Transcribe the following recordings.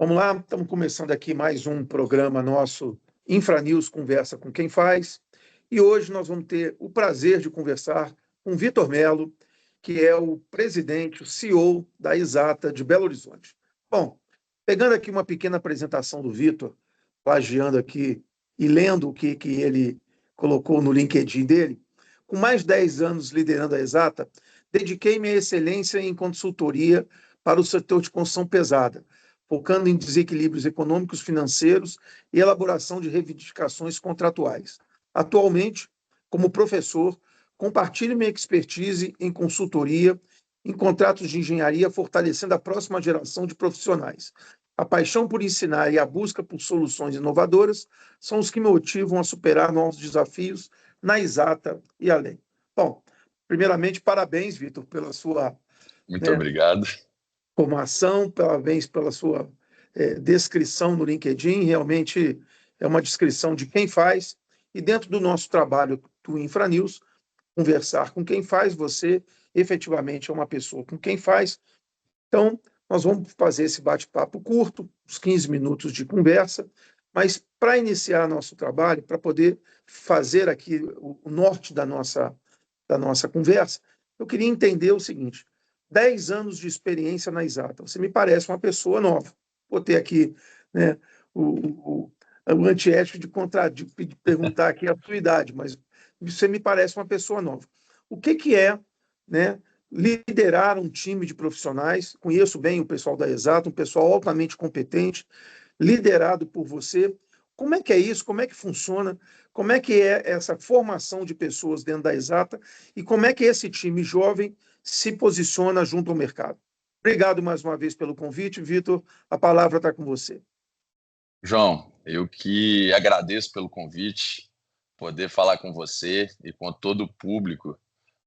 Vamos lá, estamos começando aqui mais um programa nosso, Infranews Conversa com Quem Faz, e hoje nós vamos ter o prazer de conversar com Vitor Melo, que é o presidente, o CEO da Exata de Belo Horizonte. Bom, pegando aqui uma pequena apresentação do Vitor, plagiando aqui e lendo o que ele colocou no LinkedIn dele, com mais de 10 anos liderando a Exata, dediquei-me à excelência em consultoria para o setor de construção pesada, focando em desequilíbrios econômicos, financeiros e elaboração de reivindicações contratuais. Atualmente, como professor, compartilho minha expertise em consultoria, em contratos de engenharia, fortalecendo a próxima geração de profissionais. A paixão por ensinar e a busca por soluções inovadoras são os que me motivam a superar novos desafios na Exata e além. Bom, primeiramente, parabéns, Vitor, pela sua Muito obrigado. Formação, parabéns pela sua descrição no LinkedIn. Realmente é uma descrição de quem faz. E dentro do nosso trabalho do Infranews, conversar com quem faz, você efetivamente é uma pessoa com quem faz. Então, nós vamos fazer esse bate-papo curto, uns 15 minutos de conversa, mas para iniciar nosso trabalho, para poder fazer aqui o norte da nossa conversa, eu queria entender o seguinte: 10 anos de experiência na Exata, você me parece uma pessoa nova. Vou ter aqui, né, o antiético de perguntar aqui a sua idade, mas você me parece uma pessoa nova. O que é, né, liderar um time de profissionais? Conheço bem o pessoal da Exata, um pessoal altamente competente, liderado por você. Como é que é isso? Como é que funciona? Como é que é essa formação de pessoas dentro da Exata? E como é que esse time jovem se posiciona junto ao mercado? Obrigado mais uma vez pelo convite, Vitor. A palavra está com você. João, eu que agradeço pelo convite, poder falar com você e com todo o público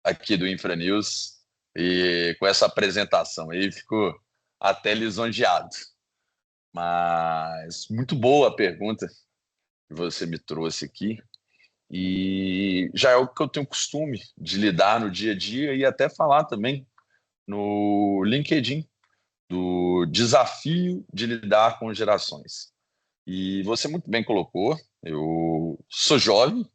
aqui do Infranews, e com essa apresentação aí, fico até lisonjeado. Mas muito boa a pergunta que você me trouxe aqui, e já é o que eu tenho costume de lidar no dia a dia e até falar também no LinkedIn, do desafio de lidar com gerações. E você muito bem colocou, eu sou jovem,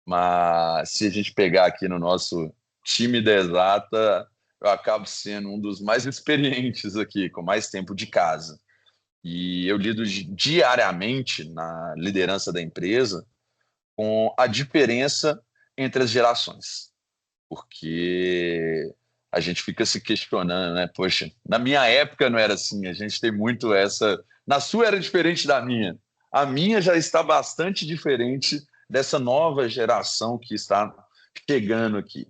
mas se a gente pegar aqui no nosso time da Exata, eu acabo sendo um dos mais experientes aqui, com mais tempo de casa. E eu lido diariamente na liderança da empresa com a diferença entre as gerações. Porque a gente fica se questionando, né? Poxa, na minha época não era assim, a gente tem muito essa. Na sua era diferente da minha. A minha já está bastante diferente dessa nova geração que está chegando aqui.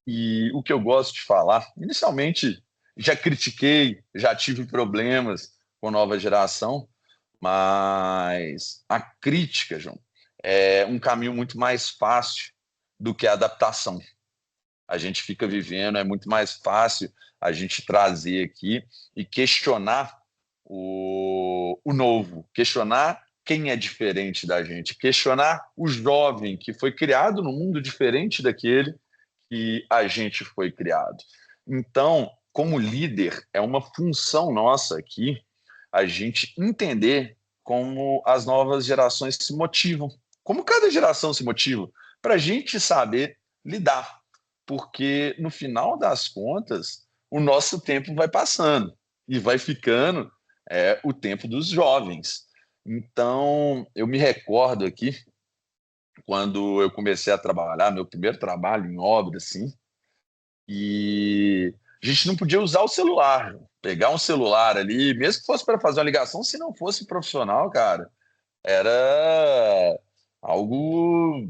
E o que eu gosto de falar, inicialmente já critiquei, já tive problemas com a nova geração, mas a crítica, João, é um caminho muito mais fácil do que a adaptação. A gente fica vivendo, é muito mais fácil a gente trazer aqui e questionar o novo, questionar quem é diferente da gente, questionar o jovem que foi criado num mundo diferente daquele que a gente foi criado. Então, como líder, é uma função nossa aqui a gente entender como as novas gerações se motivam, como cada geração se motiva, para a gente saber lidar, porque no final das contas, o nosso tempo vai passando e vai ficando o tempo dos jovens. Então, eu me recordo aqui, quando eu comecei a trabalhar, meu primeiro trabalho em obra, assim, e a gente não podia usar o celular, pegar um celular ali, mesmo que fosse para fazer uma ligação, se não fosse profissional, cara, era algo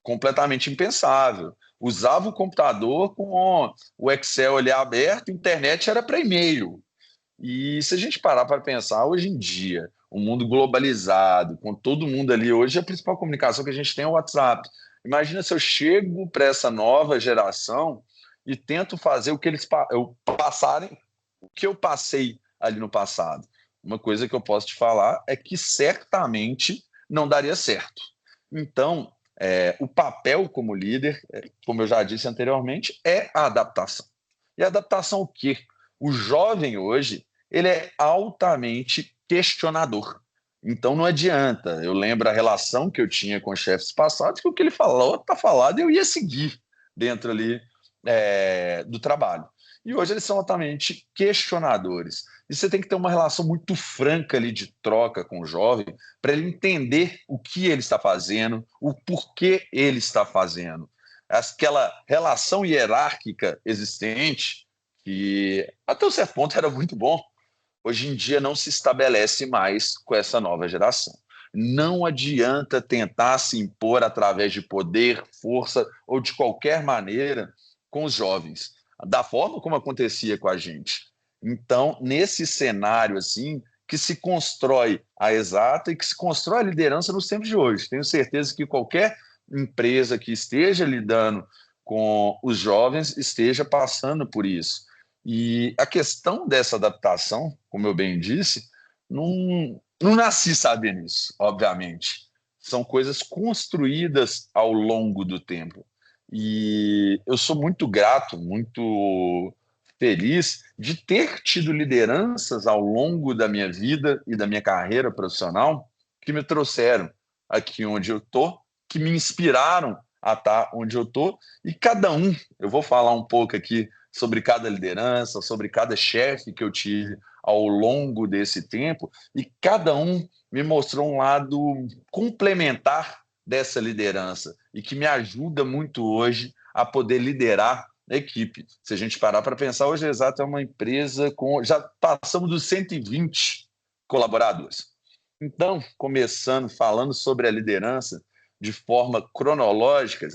completamente impensável. Usava o computador com o Excel ali aberto, a internet era para e-mail. E se a gente parar para pensar, hoje em dia, um mundo globalizado, com todo mundo ali, hoje a principal comunicação que a gente tem é o WhatsApp. Imagina se eu chego para essa nova geração e tento fazer o que eles passarem, o que eu passei ali no passado. Uma coisa que eu posso te falar é que certamente não daria certo. Então, o papel como líder, como eu já disse anteriormente, é a adaptação. E a adaptação o quê? O jovem hoje, ele é altamente questionador. Então não adianta. Eu lembro a relação que eu tinha com chefes passados, que o que ele falou está falado, eu ia seguir dentro ali do trabalho. E hoje eles são altamente questionadores. E você tem que ter uma relação muito franca ali de troca com o jovem para ele entender o que ele está fazendo, o porquê ele está fazendo. Aquela relação hierárquica existente, que até um certo ponto era muito bom, hoje em dia não se estabelece mais com essa nova geração. Não adianta tentar se impor através de poder, força ou de qualquer maneira com os jovens, da forma como acontecia com a gente. Então, nesse cenário assim, que se constrói a exata e que se constrói a liderança nos tempos de hoje. Tenho certeza que qualquer empresa que esteja lidando com os jovens esteja passando por isso. E a questão dessa adaptação, como eu bem disse, não nasci sabendo isso, obviamente. São coisas construídas ao longo do tempo. E eu sou muito grato, muito feliz de ter tido lideranças ao longo da minha vida e da minha carreira profissional que me trouxeram aqui onde eu estou, que me inspiraram a estar onde eu estou. E cada um, eu vou falar um pouco aqui sobre cada liderança, sobre cada chefe que eu tive ao longo desse tempo, e cada um me mostrou um lado complementar dessa liderança e que me ajuda muito hoje a poder liderar a equipe. Se a gente parar para pensar, hoje a Exato é uma empresa com... já passamos dos 120 colaboradores. Então, começando falando sobre a liderança de forma cronológica,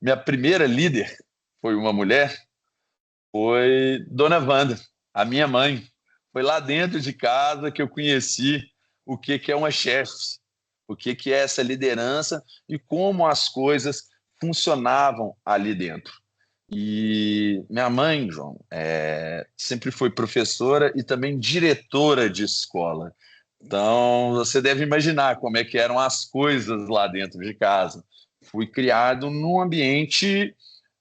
minha primeira líder foi uma mulher, foi Dona Wanda, a minha mãe. Foi lá dentro de casa que eu conheci o que é uma chefe, o que é essa liderança e como as coisas funcionavam ali dentro. E minha mãe, João, sempre foi professora e também diretora de escola. Então, você deve imaginar como é que eram as coisas lá dentro de casa. Fui criado num ambiente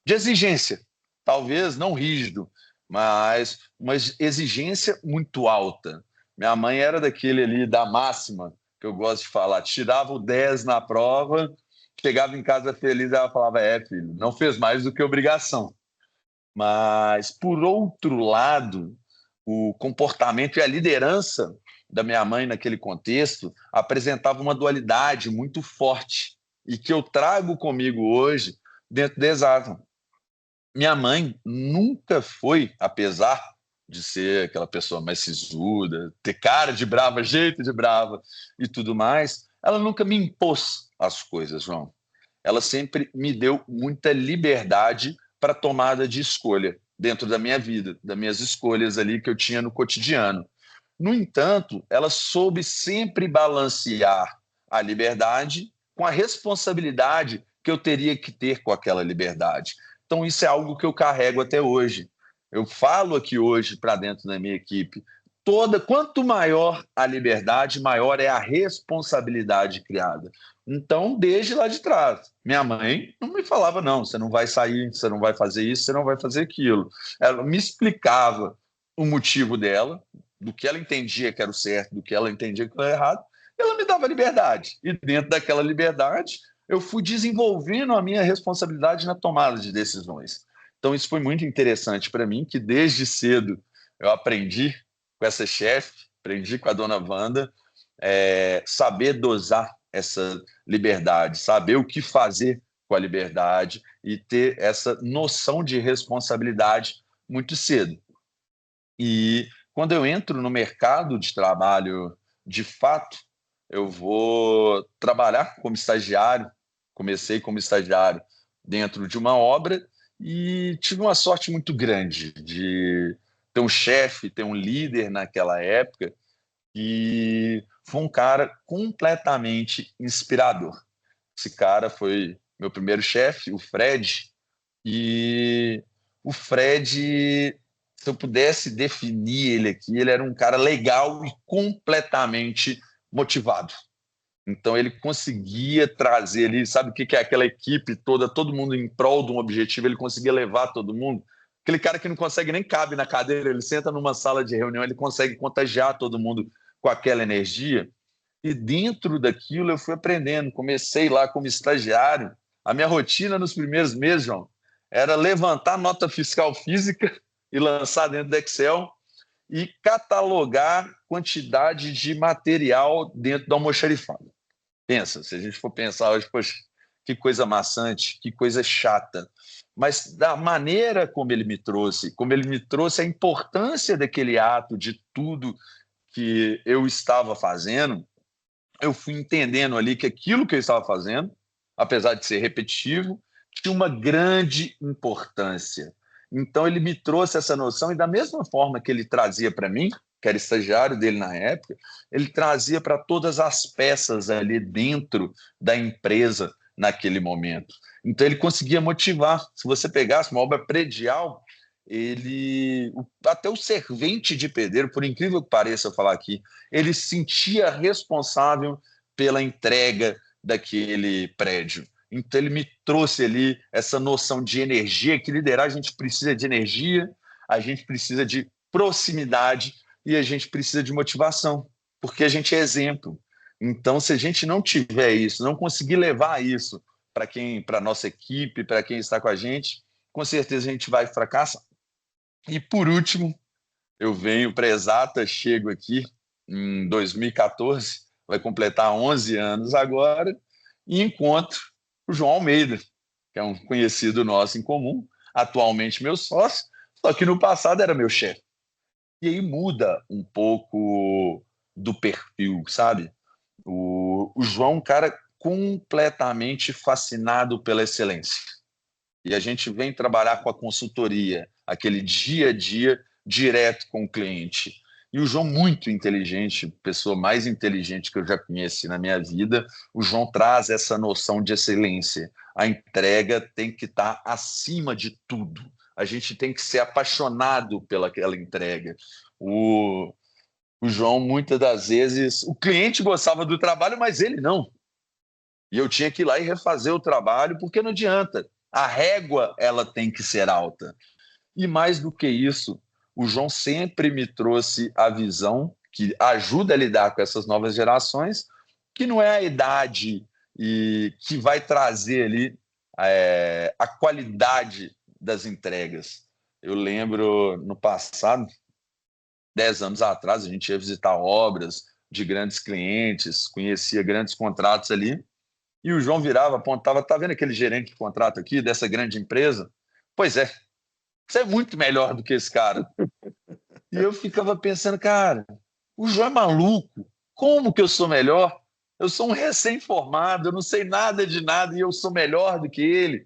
de exigência, talvez não rígido, mas uma exigência muito alta. Minha mãe era daquele ali da máxima, que eu gosto de falar, tirava o 10 na prova, chegava em casa feliz, ela falava, filho, não fez mais do que obrigação. Mas, por outro lado, o comportamento e a liderança da minha mãe naquele contexto apresentava uma dualidade muito forte e que eu trago comigo hoje dentro da Exato. Minha mãe nunca foi, apesar de ser aquela pessoa mais sisuda, ter cara de brava, jeito de brava e tudo mais, ela nunca me impôs as coisas, João. Ela sempre me deu muita liberdade para tomada de escolha dentro da minha vida, das minhas escolhas ali que eu tinha no cotidiano. No entanto, ela soube sempre balancear a liberdade com a responsabilidade que eu teria que ter com aquela liberdade. Então, isso é algo que eu carrego até hoje. Eu falo aqui hoje para dentro da minha equipe. Quanto maior a liberdade, maior é a responsabilidade criada. Então, desde lá de trás, minha mãe não me falava, não, você não vai sair, você não vai fazer isso, você não vai fazer aquilo. Ela me explicava o motivo dela, do que ela entendia que era o certo, do que ela entendia que era errado, e ela me dava liberdade. E dentro daquela liberdade, eu fui desenvolvendo a minha responsabilidade na tomada de decisões. Então, isso foi muito interessante para mim, que desde cedo eu aprendi com essa chefe, aprendi com a dona Wanda, saber dosar essa liberdade, saber o que fazer com a liberdade e ter essa noção de responsabilidade muito cedo. E quando eu entro no mercado de trabalho, de fato, eu vou trabalhar como estagiário. Comecei como estagiário dentro de uma obra e tive uma sorte muito grande de ter um chefe, ter um líder naquela época que foi um cara completamente inspirador. Esse cara foi meu primeiro chefe, o Fred, e o Fred, se eu pudesse definir ele aqui, ele era um cara legal e completamente motivado. Então ele conseguia trazer ali, sabe o que é aquela equipe toda, todo mundo em prol de um objetivo, ele conseguia levar todo mundo. aquele cara que não consegue nem cabe na cadeira, ele senta numa sala de reunião, ele consegue contagiar todo mundo com aquela energia. E dentro daquilo eu fui aprendendo. Comecei lá como estagiário. A minha rotina nos primeiros meses, João, era levantar nota fiscal física e lançar dentro do Excel e catalogar quantidade de material dentro do almoxarifado. Pensa, se a gente for pensar hoje, poxa, que coisa maçante, que coisa chata. Mas da maneira como ele me trouxe a importância daquele ato, de tudo que eu estava fazendo, eu fui entendendo ali que aquilo que eu estava fazendo, apesar de ser repetitivo, tinha uma grande importância. Então ele me trouxe essa noção, e da mesma forma que ele trazia para mim, que era estagiário dele na época, ele trazia para todas as peças ali dentro da empresa naquele momento. Então ele conseguia motivar. Se você pegasse uma obra predial, até o servente de pedreiro, por incrível que pareça eu falar aqui, ele se sentia responsável pela entrega daquele prédio. Então ele me trouxe ali essa noção de energia, que liderar a gente precisa de energia, a gente precisa de proximidade e a gente precisa de motivação, porque a gente é exemplo. Então, se a gente não tiver isso, não conseguir levar isso para a nossa equipe, para quem está com a gente, com certeza a gente vai fracassar. E por último, eu venho para a Exata, chego aqui em 2014, vai completar 11 anos agora, e encontro o João Almeida, que é um conhecido nosso em comum, atualmente meu sócio, só que no passado era meu chefe. E aí muda um pouco do perfil, sabe? O João é um cara completamente fascinado pela excelência. E a gente vem trabalhar com a consultoria, aquele dia a dia direto com o cliente. E o João, muito inteligente, pessoa mais inteligente que eu já conheci na minha vida, o João traz essa noção de excelência. A entrega tem que estar acima de tudo. A gente tem que ser apaixonado pelaquela entrega. O João, muitas das vezes, o cliente gostava do trabalho, mas ele não. E eu tinha que ir lá e refazer o trabalho, porque não adianta. A régua, ela tem que ser alta. E mais do que isso, o João sempre me trouxe a visão que ajuda a lidar com essas novas gerações, que não é a idade e que vai trazer ali a qualidade das entregas. Eu lembro no passado, 10 anos atrás, a gente ia visitar obras de grandes clientes, conhecia grandes contratos ali, e o João virava, apontava, tá vendo aquele gerente de contrato aqui dessa grande empresa? Pois é, você é muito melhor do que esse cara. E eu ficava pensando, cara, o João é maluco. Como que eu sou melhor? Eu sou um recém-formado, eu não sei nada de nada e eu sou melhor do que ele.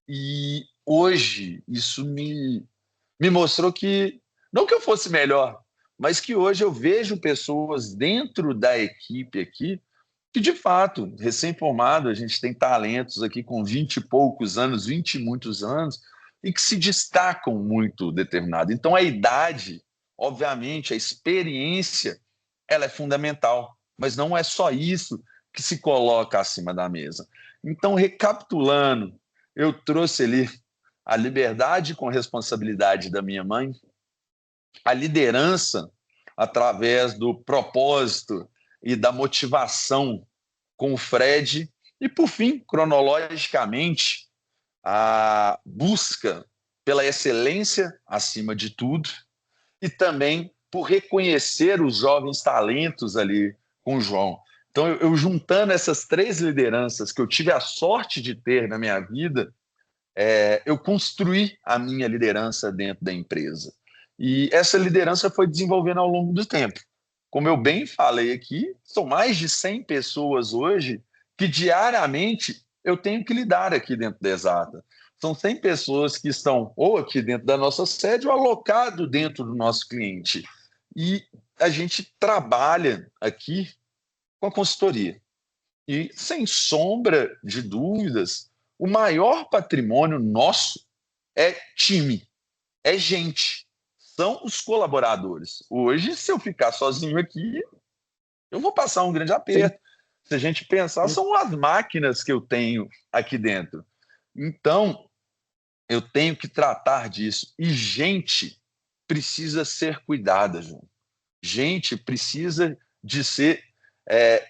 E hoje isso me mostrou que, não que eu fosse melhor, mas que hoje eu vejo pessoas dentro da equipe aqui que, de fato, recém-formado, a gente tem talentos aqui com 20 e poucos anos, 20 e muitos anos, e que se destacam muito determinado. Então, a idade, obviamente, a experiência, ela é fundamental, mas não é só isso que se coloca acima da mesa. Então, recapitulando, eu trouxe ali a liberdade com responsabilidade da minha mãe, a liderança através do propósito e da motivação com o Fred, e, por fim, cronologicamente, a busca pela excelência acima de tudo e também por reconhecer os jovens talentos ali com o João. Então, eu juntando essas três lideranças que eu tive a sorte de ter na minha vida, eu construí a minha liderança dentro da empresa. E essa liderança foi desenvolvendo ao longo do tempo. Como eu bem falei aqui, são mais de 100 pessoas hoje que diariamente eu tenho que lidar aqui dentro da Exata. São 100 pessoas que estão ou aqui dentro da nossa sede ou alocado dentro do nosso cliente. E a gente trabalha aqui com a consultoria. E, sem sombra de dúvidas, o maior patrimônio nosso é time, é gente, são os colaboradores. Hoje, se eu ficar sozinho aqui, eu vou passar um grande aperto. Se a gente pensar, são as máquinas que eu tenho aqui dentro. Então, eu tenho que tratar disso. E gente precisa ser cuidada, João. Gente precisa de ser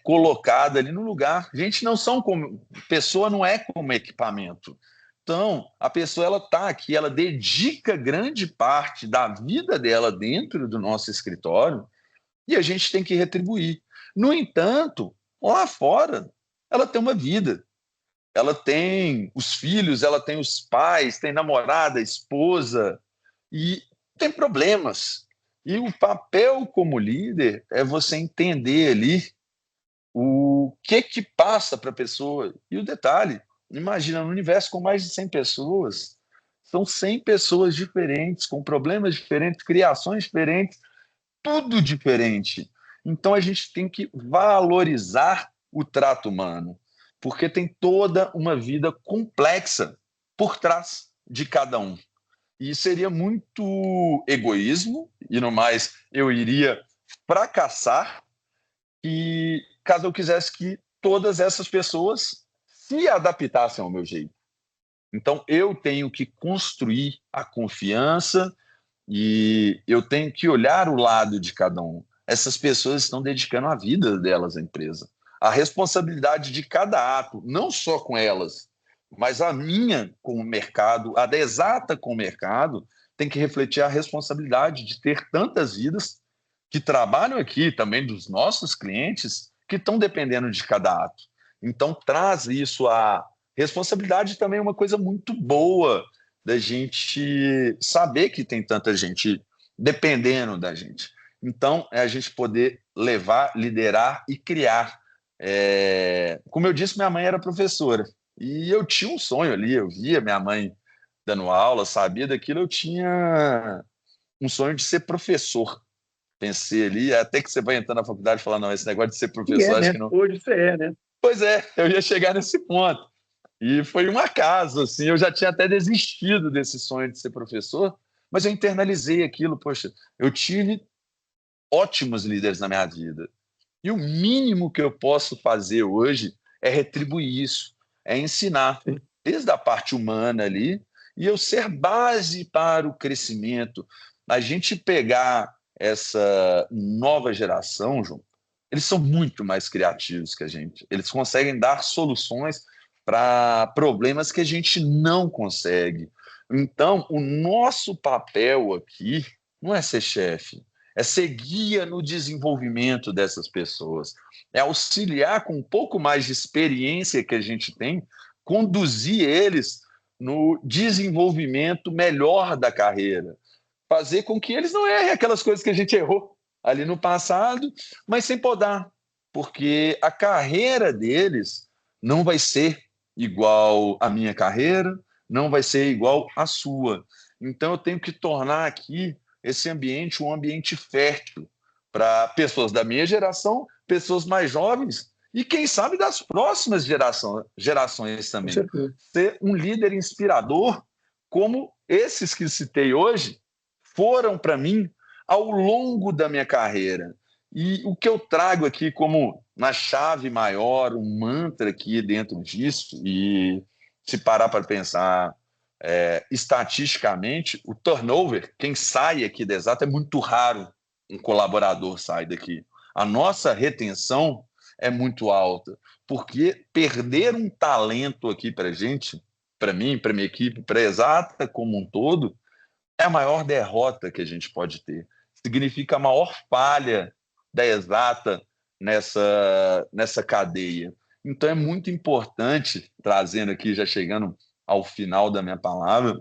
colocada ali no lugar. Gente não são como... Pessoa não é como equipamento. Então, a pessoa ela está aqui, ela dedica grande parte da vida dela dentro do nosso escritório e a gente tem que retribuir. No entanto, lá fora, ela tem uma vida. Ela tem os filhos, ela tem os pais, tem namorada, esposa, e tem problemas. E o papel como líder é você entender ali o que passa para a pessoa. E o detalhe, imagina, no universo com mais de 100 pessoas, são 100 pessoas diferentes, com problemas diferentes, criações diferentes, tudo diferente. Então a gente tem que valorizar o trato humano, porque tem toda uma vida complexa por trás de cada um. E seria muito egoísmo, e no mais eu iria fracassar, e caso eu quisesse que todas essas pessoas se adaptassem ao meu jeito. Então eu tenho que construir a confiança e eu tenho que olhar o lado de cada um. Essas pessoas estão dedicando a vida delas à empresa. A responsabilidade de cada ato, não só com elas, mas a minha com o mercado, a da Exata com o mercado, tem que refletir a responsabilidade de ter tantas vidas que trabalham aqui, também dos nossos clientes, que estão dependendo de cada ato. Então, traz isso a responsabilidade também é uma coisa muito boa da gente saber que tem tanta gente dependendo da gente. Então, é a gente poder levar, liderar e criar. Como eu disse, minha mãe era professora e eu tinha um sonho ali, eu via minha mãe dando aula, sabia daquilo, eu tinha um sonho de ser professor. Pensei ali, até que você vai entrar na faculdade e falar, não, esse negócio de ser E professor, acho né? que não. Hoje você né? Pois é, eu ia chegar nesse ponto. E foi um acaso, assim, eu já tinha até desistido desse sonho de ser professor, mas eu internalizei aquilo, poxa, eu tive ótimos líderes na minha vida. E o mínimo que eu posso fazer hoje é retribuir isso, é ensinar, Sim. desde a parte humana ali, e eu ser base para o crescimento. A gente pegar essa nova geração, João, eles são muito mais criativos que a gente. Eles conseguem dar soluções para problemas que a gente não consegue. Então, o nosso papel aqui não é ser chefe, é ser guia no desenvolvimento dessas pessoas, é auxiliar com um pouco mais de experiência que a gente tem, conduzir eles no desenvolvimento melhor da carreira, fazer com que eles não errem aquelas coisas que a gente errou ali no passado, mas sem podar, porque a carreira deles não vai ser igual à minha carreira, não vai ser igual à sua. Então eu tenho que tornar aqui esse ambiente um ambiente fértil para pessoas da minha geração, pessoas mais jovens e quem sabe das próximas gerações Com também. certeza. Ser um líder inspirador como esses que citei hoje foram para mim ao longo da minha carreira. E o que eu trago aqui como uma chave maior, um mantra aqui dentro disso, e se parar para pensar estatisticamente, o turnover, quem sai aqui da Exata, é muito raro um colaborador sair daqui. A nossa retenção é muito alta, porque perder um talento aqui para a gente, para mim, para minha equipe, para a Exata como um todo, é a maior derrota que a gente pode ter. Significa a maior falha da Exata nessa cadeia. Então é muito importante, trazendo aqui, já chegando ao final da minha palavra,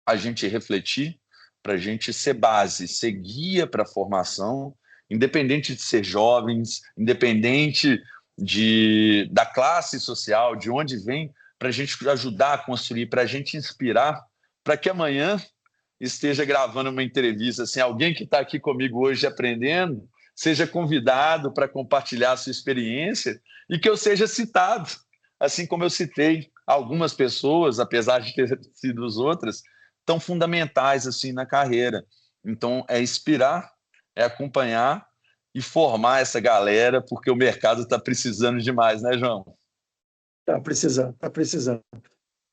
a gente refletir para a gente ser base, ser guia para a formação, independente de ser jovens, independente da classe social, de onde vem, para a gente ajudar a construir, para a gente inspirar, para que amanhã esteja gravando uma entrevista, assim, alguém que está aqui comigo hoje aprendendo, seja convidado para compartilhar a sua experiência e que eu seja citado, assim como eu citei algumas pessoas, apesar de ter sido as outras, tão fundamentais assim na carreira. Então, é inspirar, é acompanhar e formar essa galera, porque o mercado está precisando demais, né, João? Está precisando, está precisando.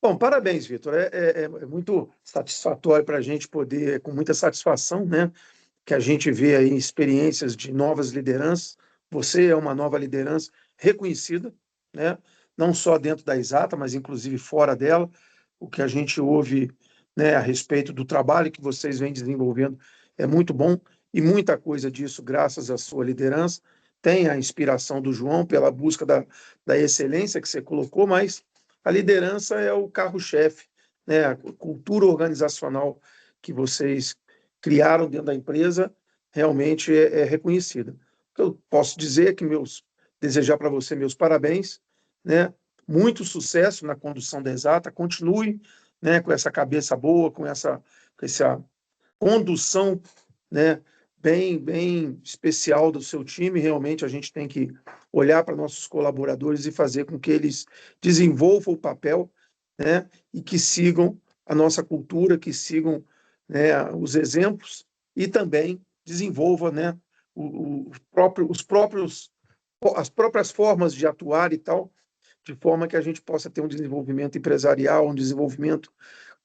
Bom, parabéns, Vitor. É muito satisfatório para a gente poder, com muita satisfação, né, que a gente vê aí experiências de novas lideranças. Você é uma nova liderança reconhecida, né, não só dentro da Exata, mas inclusive fora dela. O que a gente ouve, né, a respeito do trabalho que vocês vêm desenvolvendo é muito bom e muita coisa disso graças à sua liderança. Tem a inspiração do João pela busca da excelência que você colocou, mas a liderança é o carro-chefe, né? A cultura organizacional que vocês criaram dentro da empresa realmente é reconhecida. O que eu posso dizer é que desejar para você meus parabéns, né? Muito sucesso na condução da Exata, continue, né, com essa cabeça boa, com essa condução, né, bem especial do seu time. Realmente a gente tem que olhar para nossos colaboradores e fazer com que eles desenvolvam o papel, né, e que sigam a nossa cultura, que sigam, né, os exemplos e também desenvolva, né, as próprias formas de atuar e tal, de forma que a gente possa ter um desenvolvimento empresarial, um desenvolvimento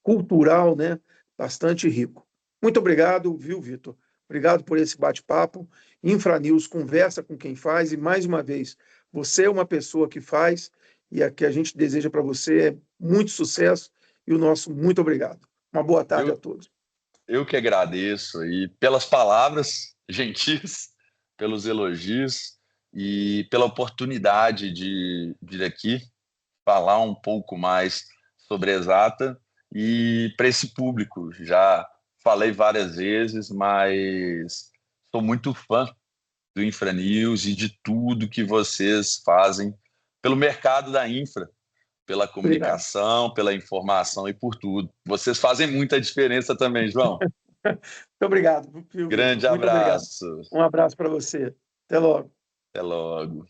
cultural, né, bastante rico. Muito obrigado, viu, Vitor? Obrigado por esse bate-papo. Infranews conversa com quem faz e, mais uma vez, você é uma pessoa que faz e a que a gente deseja para você é muito sucesso e o nosso muito obrigado. Uma boa tarde a Eu, todos. eu que agradeço aí pelas palavras gentis, pelos elogios e pela oportunidade de vir aqui falar um pouco mais sobre a Exata e para esse público. Já falei várias vezes, mas sou muito fã do Infranews e de tudo que vocês fazem pelo mercado da infra, pela Obrigado. comunicação, pela informação e por tudo. Vocês fazem muita diferença também, João. Muito obrigado, viu, Vitor? Grande Muito obrigado. abraço. Um abraço para você. Até logo. Até logo.